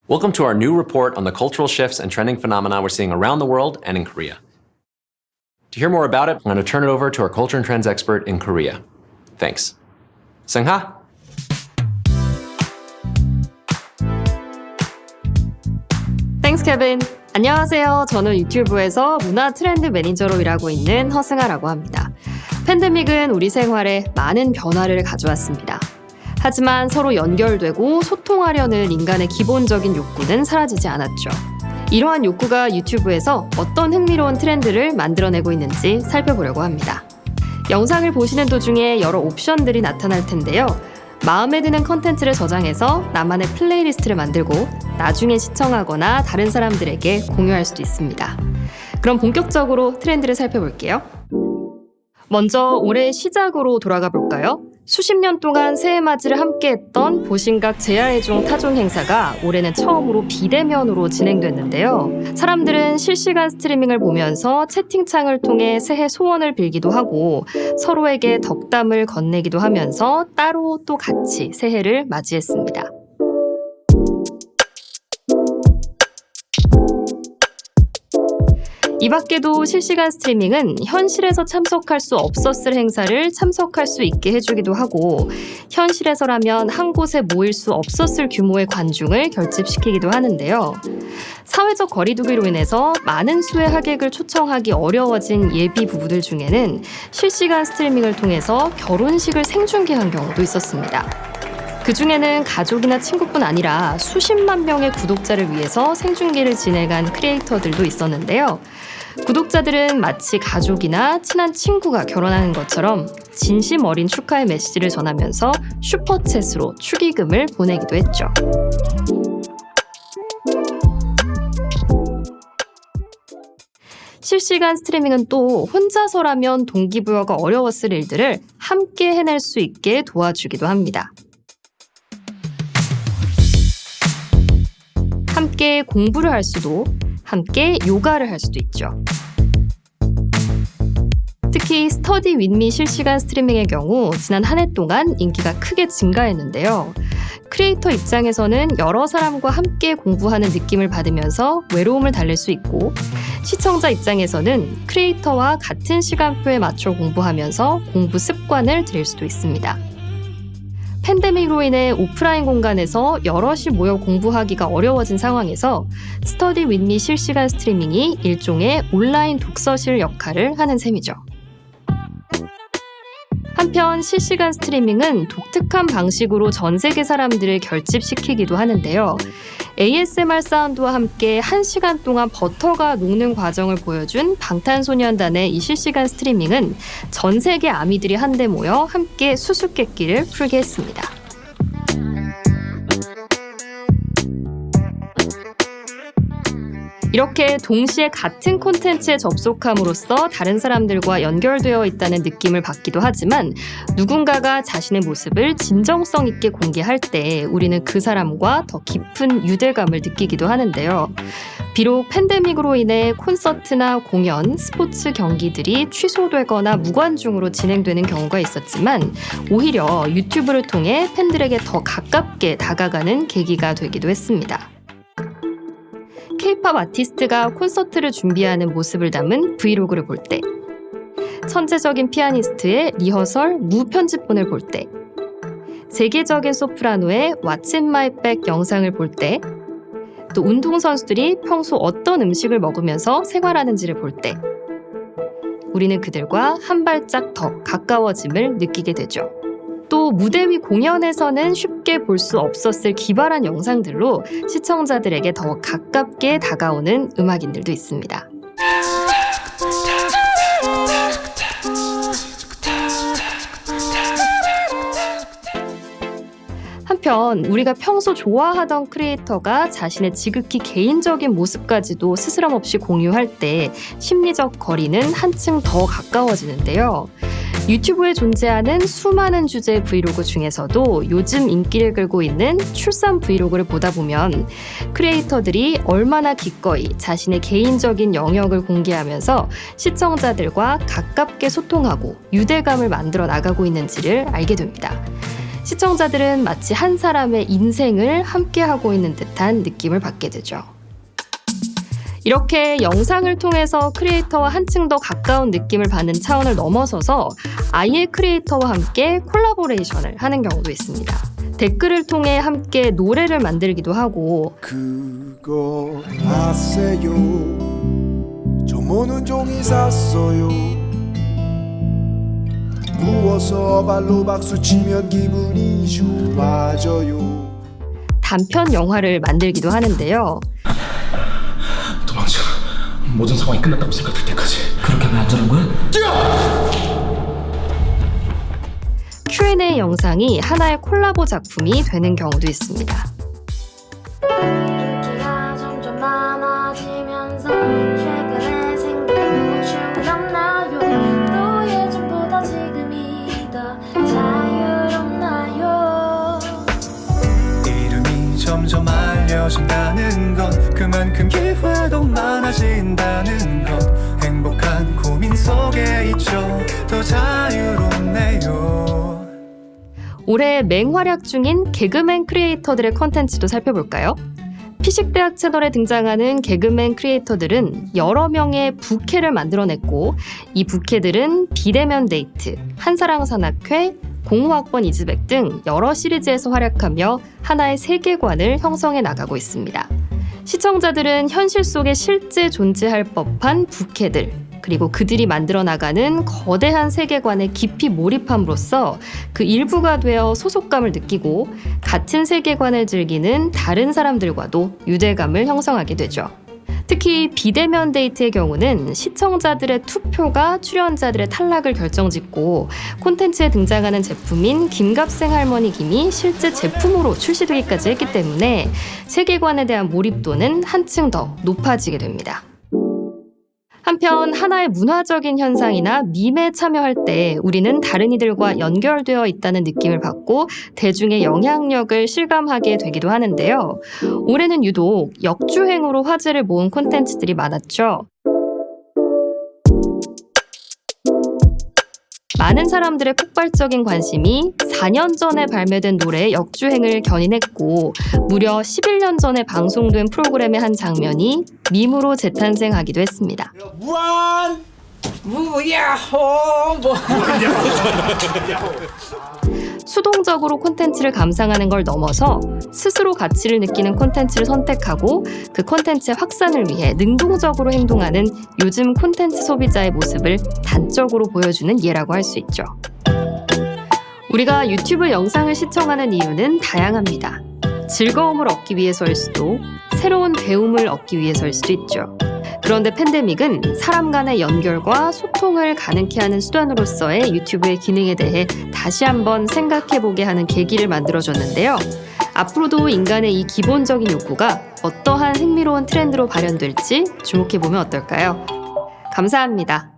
Welcome to our new report on the cultural shifts and trending phenomena we're seeing around the world and in Korea. To hear more about it, I'm going to turn it over to our culture and trends expert in Korea. Thanks. Seung-ha? Thanks, Kevin. 안녕하세요. 저는 유튜브에서 문화 트렌드 매니저로 일하고 있는 허승아라고 합니다. 팬데믹은 우리 생활에 많은 변화를 가져왔습니다. 하지만 서로 연결되고 소통하려는 인간의 기본적인 욕구는 사라지지 않았죠. 이러한 욕구가 유튜브에서 어떤 흥미로운 트렌드를 만들어내고 있는지 살펴보려고 합니다. 영상을 보시는 도중에 여러 옵션들이 나타날 텐데요. 마음에 드는 컨텐츠를 저장해서 나만의 플레이리스트를 만들고 나중에 시청하거나 다른 사람들에게 공유할 수도 있습니다. 그럼 본격적으로 트렌드를 살펴볼게요. 먼저 올해 시작으로 돌아가 볼까요? 수십 년 동안 새해맞이를 함께했던 보신각 제야의종 타종 행사가 올해는 처음으로 비대면으로 진행됐는데요. 사람들은 실시간 스트리밍을 보면서 채팅창을 통해 새해 소원을 빌기도 하고 서로에게 덕담을 건네기도 하면서 따로 또 같이 새해를 맞이했습니다. 이 밖에도 실시간 스트리밍은 현실에서 참석할 수 없었을 행사를 참석할 수 있게 해주기도 하고 현실에서라면 한 곳에 모일 수 없었을 규모의 관중을 결집시키기도 하는데요. 사회적 거리두기로 인해서 많은 수의 하객을 초청하기 어려워진 예비 부부들 중에는 실시간 스트리밍을 통해서 결혼식을 생중계한 경우도 있었습니다. 그 중에는 가족이나 친구뿐 아니라 수십만 명의 구독자를 위해서 생중계를 진행한 크리에이터들도 있었는데요. 구독자들은 마치 가족이나 친한 친구가 결혼하는 것처럼 진심 어린 축하의 메시지를 전하면서 슈퍼챗으로 축의금을 보내기도 했죠. 실시간 스트리밍은 또 혼자서라면 동기부여가 어려웠을 일들을 함께 해낼 수 있게 도와주기도 합니다. 함께 공부를 할 수도, 함께 요가를 할 수도 있죠. 특히 스터디 윗미 실시간 스트리밍의 경우 지난 한 해 동안 인기가 크게 증가했는데요. 크리에이터 입장에서는 여러 사람과 함께 공부하는 느낌을 받으면서 외로움을 달랠 수 있고 시청자 입장에서는 크리에이터와 같은 시간표에 맞춰 공부하면서 공부 습관을 들일 수도 있습니다. 팬데믹으로 인해 오프라인 공간에서 여럿이 모여 공부하기가 어려워진 상황에서 스터디 윗미 실시간 스트리밍이 일종의 온라인 독서실 역할을 하는 셈이죠. 한편 실시간 스트리밍은 독특한 방식으로 전 세계 사람들을 결집시키기도 하는데요. ASMR 사운드와 함께 1시간 동안 버터가 녹는 과정을 보여준 방탄소년단의 이 실시간 스트리밍은 전 세계 아미들이 한데 모여 함께 수수께끼를 풀게 했습니다. 이렇게 동시에 같은 콘텐츠에 접속함으로써 다른 사람들과 연결되어 있다는 느낌을 받기도 하지만 누군가가 자신의 모습을 진정성 있게 공개할 때 우리는 그 사람과 더 깊은 유대감을 느끼기도 하는데요. 비록 팬데믹으로 인해 콘서트나 공연, 스포츠 경기들이 취소되거나 무관중으로 진행되는 경우가 있었지만 오히려 유튜브를 통해 팬들에게 더 가깝게 다가가는 계기가 되기도 했습니다. K-팝 아티스트가 콘서트를 준비하는 모습을 담은 브이로그를 볼 때, 천재적인 피아니스트의 리허설 무편집본을 볼 때, 세계적인 소프라노의 What's in my bag 영상을 볼 때, 또 운동선수들이 평소 어떤 음식을 먹으면서 생활하는지를 볼 때, 우리는 그들과 한 발짝 더 가까워짐을 느끼게 되죠. 또 무대 위 공연에서는 쉽게 볼 수 없었을 기발한 영상들로 시청자들에게 더 가깝게 다가오는 음악인들도 있습니다. 한편 우리가 평소 좋아하던 크리에이터가 자신의 지극히 개인적인 모습까지도 스스럼 없이 공유할 때 심리적 거리는 한층 더 가까워지는데요. 유튜브에 존재하는 수많은 주제의 브이로그 중에서도 요즘 인기를 끌고 있는 출산 브이로그를 보다 보면 크리에이터들이 얼마나 기꺼이 자신의 개인적인 영역을 공개하면서 시청자들과 가깝게 소통하고 유대감을 만들어 나가고 있는지를 알게 됩니다. 시청자들은 마치 한 사람의 인생을 함께하고 있는 듯한 느낌을 받게 되죠. 이렇게 영상을 통해서 크리에이터와 한층 더 가까운 느낌을 받는 차원을 넘어서서 아예 크리에이터와 함께 콜라보레이션을 하는 경우도 있습니다. 댓글을 통해 함께 노래를 만들기도 하고 그거 아세요? 저 모는 종이 샀어요. 누워서 발로 박수 치면 기분이 좋아져요. 단편 영화를 만들기도 하는데요. 도망쳐. 모든 상황이 끝났다고 생각할 때까지. 그렇게 하면 안 되는 거야? Q&A 영상이 하나의 콜라보 작품이 되는 경우도 있습니다. 인기가 점점 많아지면서 최근에 생긴 고충은 없나요? 또 예전보다 지금이 더 자유롭나요? 이름이 점점 알려진다는 건 그만큼 기회도 많아진다는 것. 행복한 고민 속에 있죠. 더 자유롭네요. 올해 맹활약 중인 개그맨 크리에이터들의 컨텐츠도 살펴볼까요? 피식대학 채널에 등장하는 개그맨 크리에이터들은 여러 명의 부캐를 만들어냈고 이 부캐들은 비대면 데이트, 한사랑산악회, 공후학번 이즈백 등 여러 시리즈에서 활약하며 하나의 세계관을 형성해 나가고 있습니다. 시청자들은 현실 속에 실제 존재할 법한 부캐들, 그리고 그들이 만들어 나가는 거대한 세계관에 깊이 몰입함으로써 그 일부가 되어 소속감을 느끼고 같은 세계관을 즐기는 다른 사람들과도 유대감을 형성하게 되죠. 특히 비대면 데이트의 경우는 시청자들의 투표가 출연자들의 탈락을 결정짓고 콘텐츠에 등장하는 제품인 김갑생 할머니 김이 실제 제품으로 출시되기까지 했기 때문에 세계관에 대한 몰입도는 한층 더 높아지게 됩니다. 한편 하나의 문화적인 현상이나 밈에 참여할 때 우리는 다른 이들과 연결되어 있다는 느낌을 받고 대중의 영향력을 실감하게 되기도 하는데요. 올해는 유독 역주행으로 화제를 모은 콘텐츠들이 많았죠. 많은 사람들의 폭발적인 관심이 4년 전에 발매된 노래의 역주행을 견인했고 무려 11년 전에 방송된 프로그램의 한 장면이 밈으로 재탄생하기도 했습니다. 무한 수동적으로 콘텐츠를 감상하는 걸 넘어서 스스로 가치를 느끼는 콘텐츠를 선택하고 그 콘텐츠의 확산을 위해 능동적으로 행동하는 요즘 콘텐츠 소비자의 모습을 단적으로 보여주는 예라고 할 수 있죠. 우리가 유튜브 영상을 시청하는 이유는 다양합니다. 즐거움을 얻기 위해서일 수도, 새로운 배움을 얻기 위해서일 수도 있죠. 그런데 팬데믹은 사람 간의 연결과 소통을 가능케 하는 수단으로서의 유튜브의 기능에 대해 다시 한번 생각해보게 하는 계기를 만들어줬는데요. 앞으로도 인간의 이 기본적인 욕구가 어떠한 흥미로운 트렌드로 발현될지 주목해보면 어떨까요? 감사합니다.